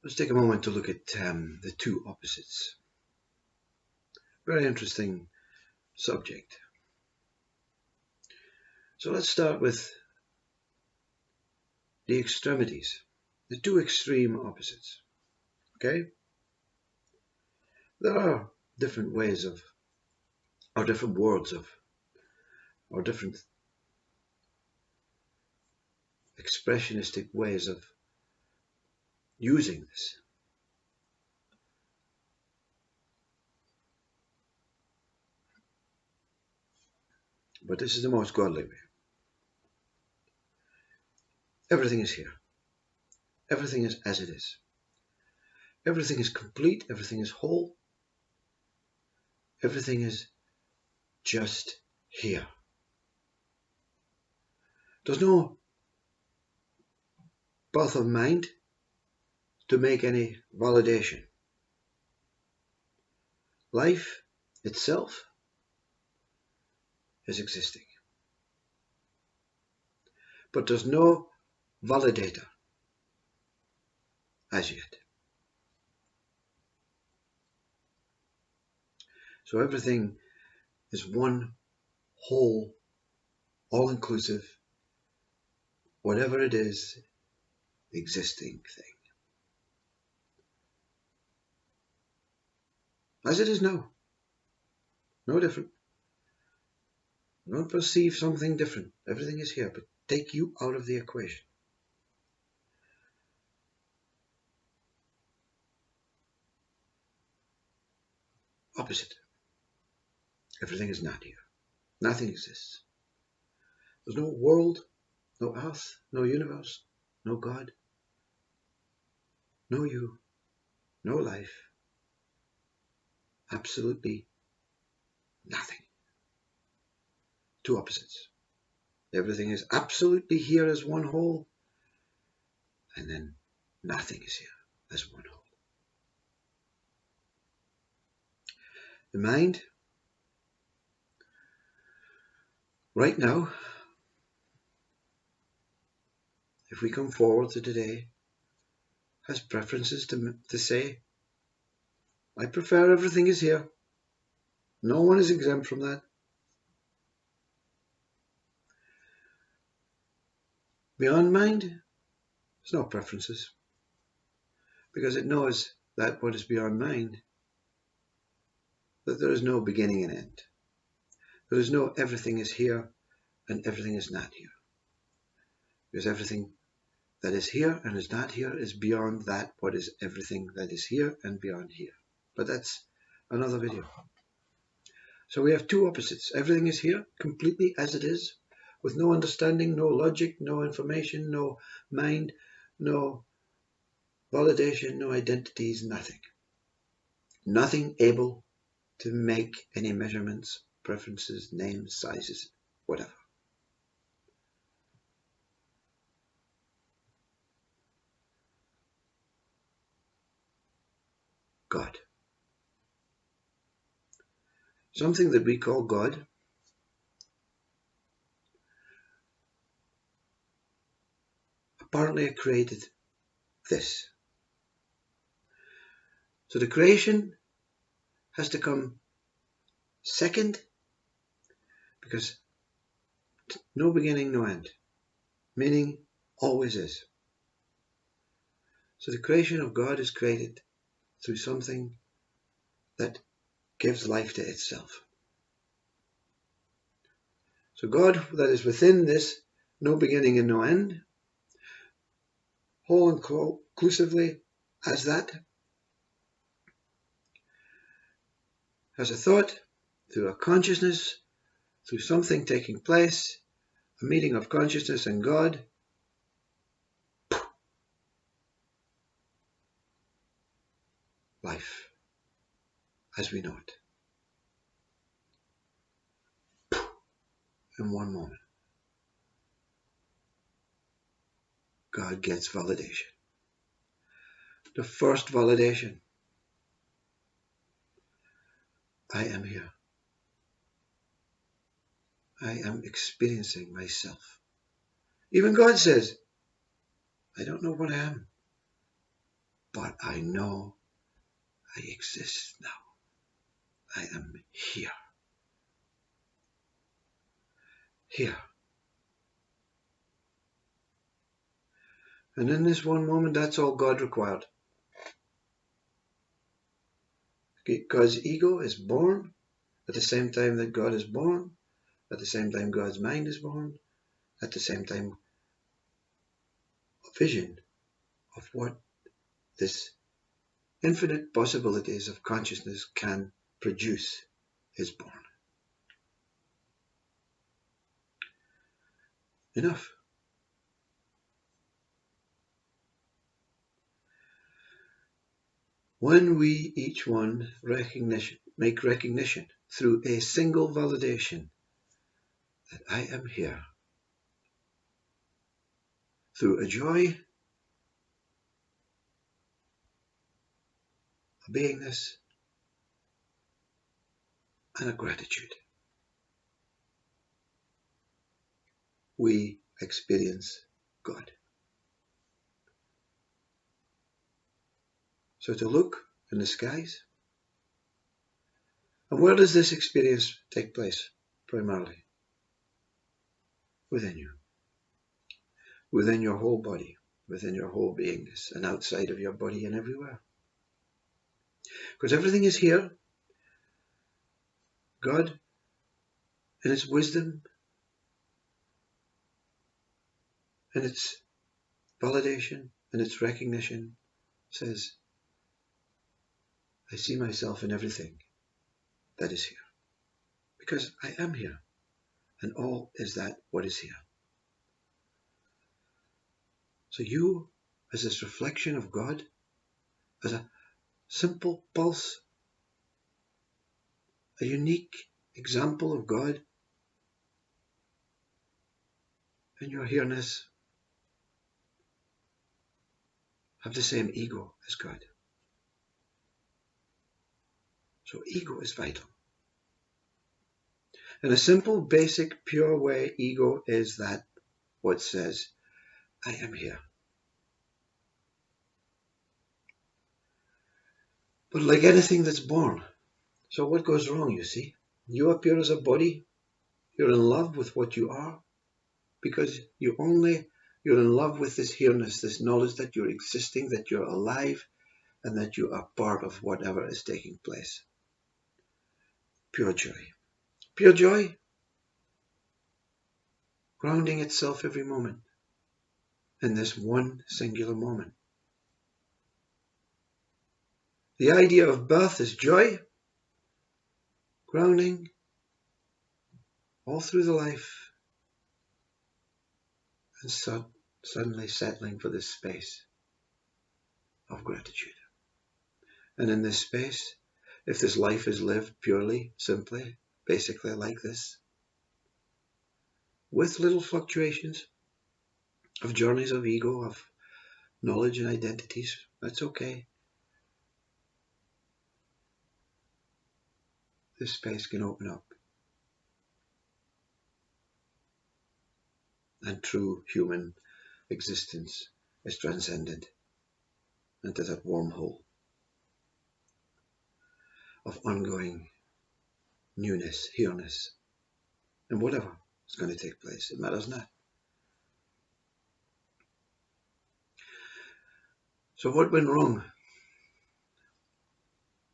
Let's take a moment to look at the two opposites. Very interesting subject. So let's start with the extremities, the two extreme opposites. Okay? There are different ways of, or different words of, or different expressionistic ways of using this. But this is the most godly way. Everything is here. Everything is as it is. Everything is complete. Everything is whole. Everything is just here. There's no path of mind to make any validation. Life itself is existing. But there's no validator as yet. So everything is one whole, all-inclusive, whatever it is, existing thing. As it is now. No different. Don't perceive something different. Everything is here, but take you out of the equation. Opposite. Everything is not here. Nothing exists. There's no world, no earth, no universe, no God, no you, no life. Absolutely nothing. Two opposites. Everything is absolutely here as one whole, and then nothing is here as one whole. The mind, right now, if we come forward to today, has preferences to say, I prefer everything is here. No one is exempt from that. Beyond mind, there's no preferences, because it knows that what is beyond mind, that there is no beginning and end. There is no everything is here and everything is not here. Because everything that is here and is not here is beyond that what is everything that is here and beyond here. But that's another video. So we have two opposites. Everything is here completely as it is, with no understanding, no logic, no information, no mind, no validation, no identities, nothing. Nothing able to make any measurements, preferences, names, sizes, whatever. God. Something that we call God apparently created this. So the creation has to come second, because no beginning, no end, meaning always is. So the creation of God is created through something that gives life to itself. So God that is within this no beginning and no end, whole and inclusively as that, has a thought, through a consciousness, through something taking place, a meeting of consciousness and God, life as we know it. In one moment, God gets validation. The first validation. I am here. I am experiencing myself. Even God says, I don't know what I am. but I know I exist now. I am here. Here. And in this one moment, that's all God required. Because ego is born at the same time that God is born, at the same time God's mind is born, at the same time a vision of what this infinite possibilities of consciousness can produce is born. Enough. When we each one make recognition through a single validation that I am here, through a joy, a beingness, and a gratitude, we experience God. So to look in the skies, and where does this experience take place? Primarily within you, within your whole body, within your whole beingness, and outside of your body and everywhere. Because everything is here. God, in its wisdom, in its validation, in its recognition, says, I see myself in everything that is here. Because I am here, and all is that what is here. So you, as this reflection of God, as a simple pulse, a unique example of God, and your hereness, have the same ego as God. So ego is vital. In a simple, basic, pure way, ego is that what says, I am here. But like anything that's born, so what goes wrong, you see? You appear as a body, you're in love with what you are, because you're in love with this hereness, this knowledge that you're existing, that you're alive, and that you are part of whatever is taking place. Pure joy. Pure joy, grounding itself every moment in this one singular moment. The idea of birth is joy, grounding all through the life, and suddenly settling for this space of gratitude. And in this space, if this life is lived purely, simply, basically like this, with little fluctuations of journeys of ego, of knowledge and identities, that's okay. This space can open up, and true human existence is transcended into that wormhole of ongoing newness, hereness, and whatever is going to take place. It matters not. So what went wrong?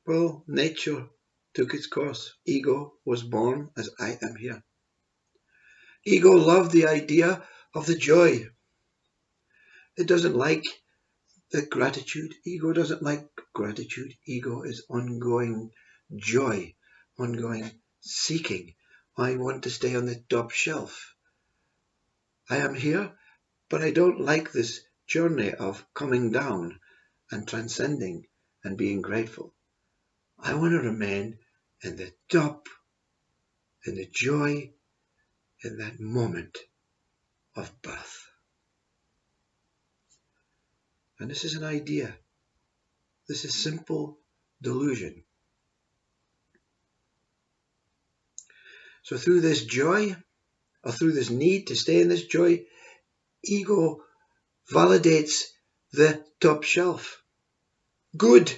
Well, nature took its course. Ego was born as I am here. Ego loved the idea of the joy. It doesn't like the gratitude. Ego doesn't like gratitude. Ego is ongoing joy, ongoing seeking. I want to stay on the top shelf. I am here, but I don't like this journey of coming down and transcending and being grateful. I want to remain in the top, in the joy, in that moment of birth. And this is an idea. This is simple delusion. So through this joy, or through this need to stay in this joy, ego validates the top shelf. good,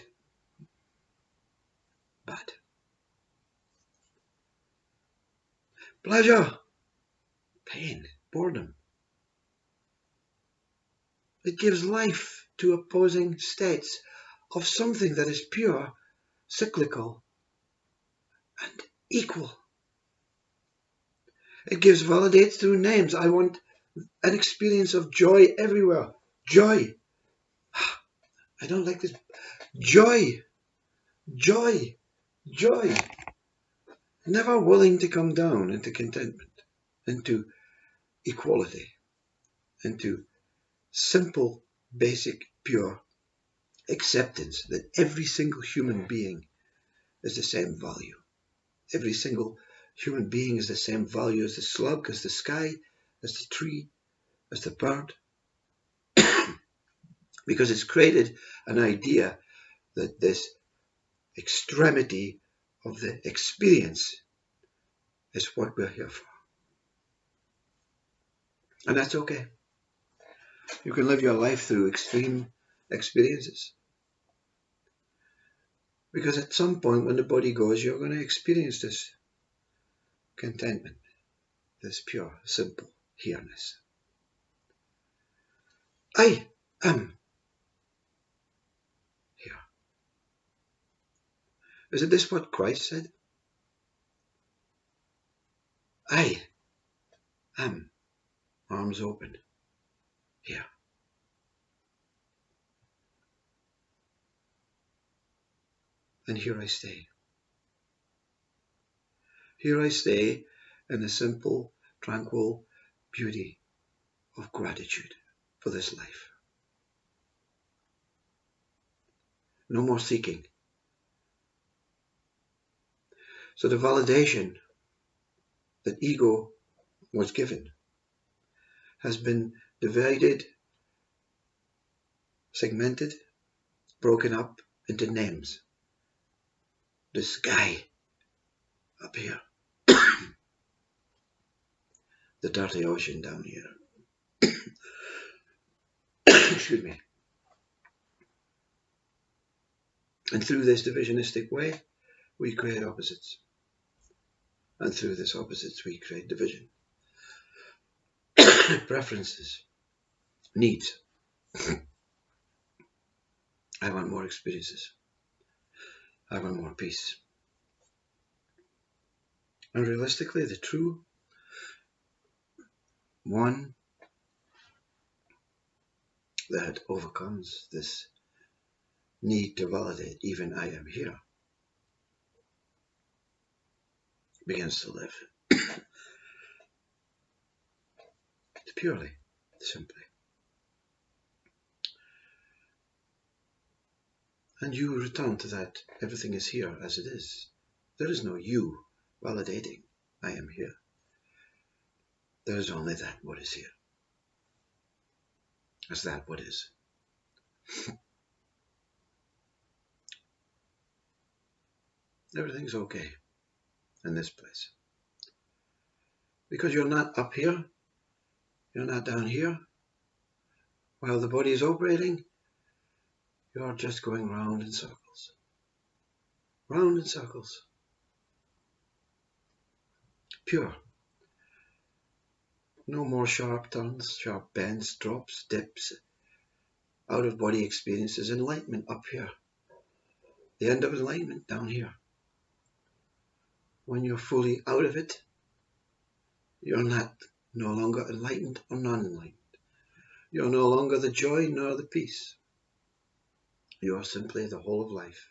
bad. Pleasure, pain, boredom. It gives life to opposing states of something that is pure, cyclical, and equal. It gives validates through names. I want an experience of joy everywhere. Joy. I don't like this. Joy, joy, joy. Never willing to come down into contentment, into equality, into simple, basic, pure acceptance that every single human being is the same value. Every single human being is the same value as the slug, as the sky, as the tree, as the bird. Because it's created an idea that this extremity of the experience is what we're here for. And that's okay. You can live your life through extreme experiences. Because at some point when the body goes, you're going to experience this contentment, this pure, simple hereness. I am here. Isn't this what Christ said? I am, arms open, here. And here I stay. Here I stay in the simple, tranquil beauty of gratitude for this life. No more seeking. So the validation that ego was given has been divided, segmented, broken up into names. The sky up here. The dirty ocean down here. Excuse me. And through this divisionistic way, we create opposites. And through this opposites, we create division. Preferences. Needs. I want more experiences. I want more peace. And realistically, the true one that overcomes this need to validate, even I am here, begins to live. Purely, simply. And you return to that everything is here as it is. There is no you validating I am here. There is only that what is here. As that what is. Everything's okay in this place. Because you're not up here, you're not down here. While the body is operating, you're just going round in circles. Round in circles. Pure. No more sharp turns, sharp bends, drops, dips. Out of body experiences, enlightenment up here. The end of enlightenment down here. When you're fully out of it, you're no longer enlightened or non-enlightened. You're no longer the joy nor the peace. You are simply the whole of life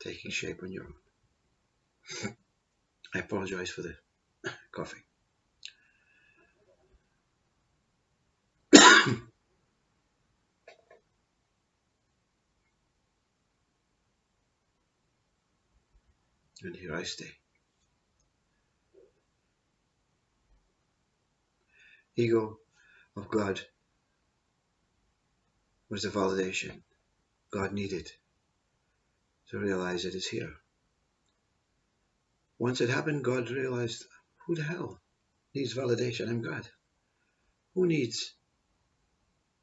taking shape on your own. I apologize for the coughing. And here I stay. Ego of God was the validation God needed to realize it is here. Once it happened, God realized, who the hell needs validation? I'm God. Who needs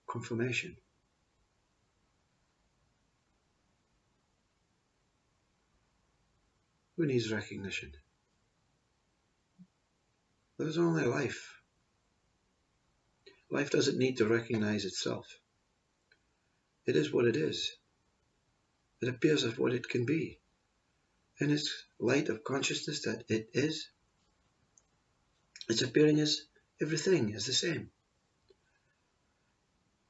confirmation? Who needs recognition? There's only life. Life doesn't need to recognize itself. It is what it is. It appears as what it can be. In its light of consciousness that it is, it's appearing as everything is the same.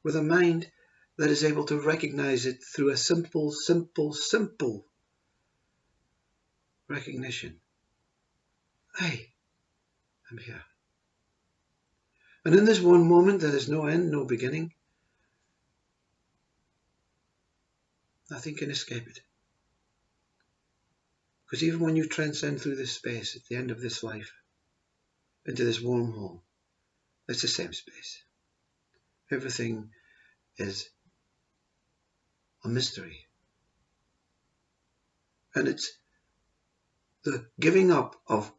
With a mind that is able to recognize it through a simple recognition. I am here. And in this one moment that is no end, no beginning, nothing can escape it. Because even when you transcend through this space at the end of this life, into this wormhole, it's the same space. Everything is a mystery. And it's the giving up of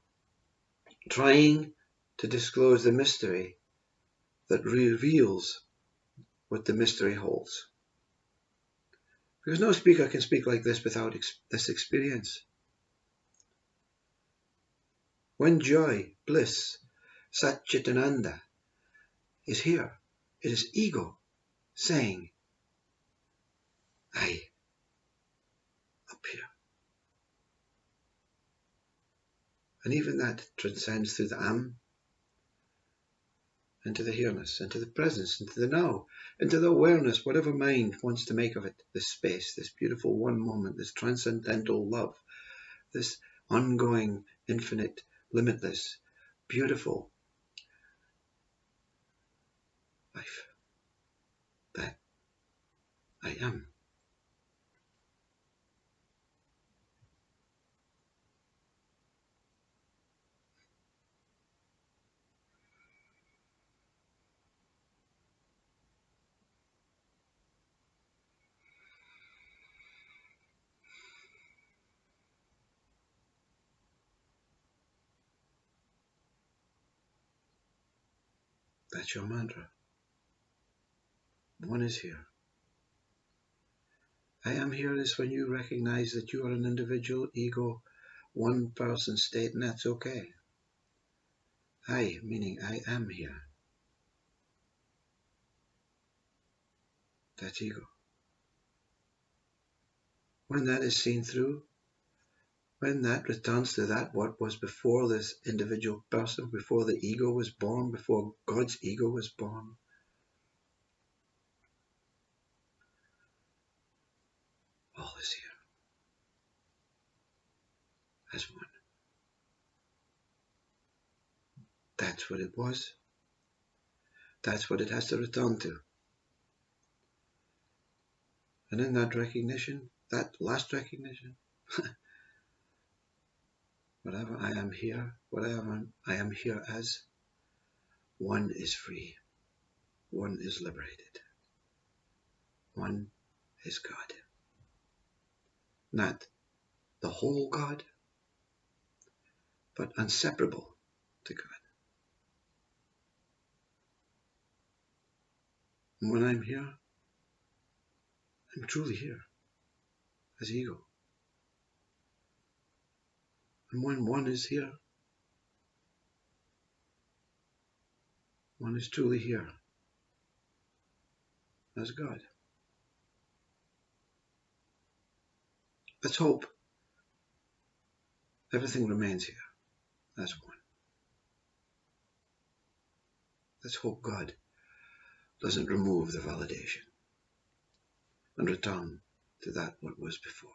trying to disclose the mystery that reveals what the mystery holds. Because no speaker can speak like this without this experience. When joy, bliss, Satchitananda is here, it is ego saying, I up here. And even that transcends through the into the hereness, into the presence, into the now, into the awareness, whatever mind wants to make of it, this space, this beautiful one moment, this transcendental love, this ongoing, infinite, limitless, beautiful life that I am. That's your mantra. One is here. I am here is when you recognize that you are an individual ego, one person state, and that's okay. I, meaning I am here. That's ego. When that is seen through, when that returns to that what was before this individual person, before the ego was born, before God's ego was born, all is here as one. That's what it was. That's what it has to return to. And in that recognition, that last recognition, whatever I am here, whatever I am here as, one is free. One is liberated. One is God. Not the whole God, but inseparable to God. And when I'm here, I'm truly here as ego. And when one is here, one is truly here as God. Let's hope everything remains here as one. Let's hope God doesn't remove the validation and return to that what was before.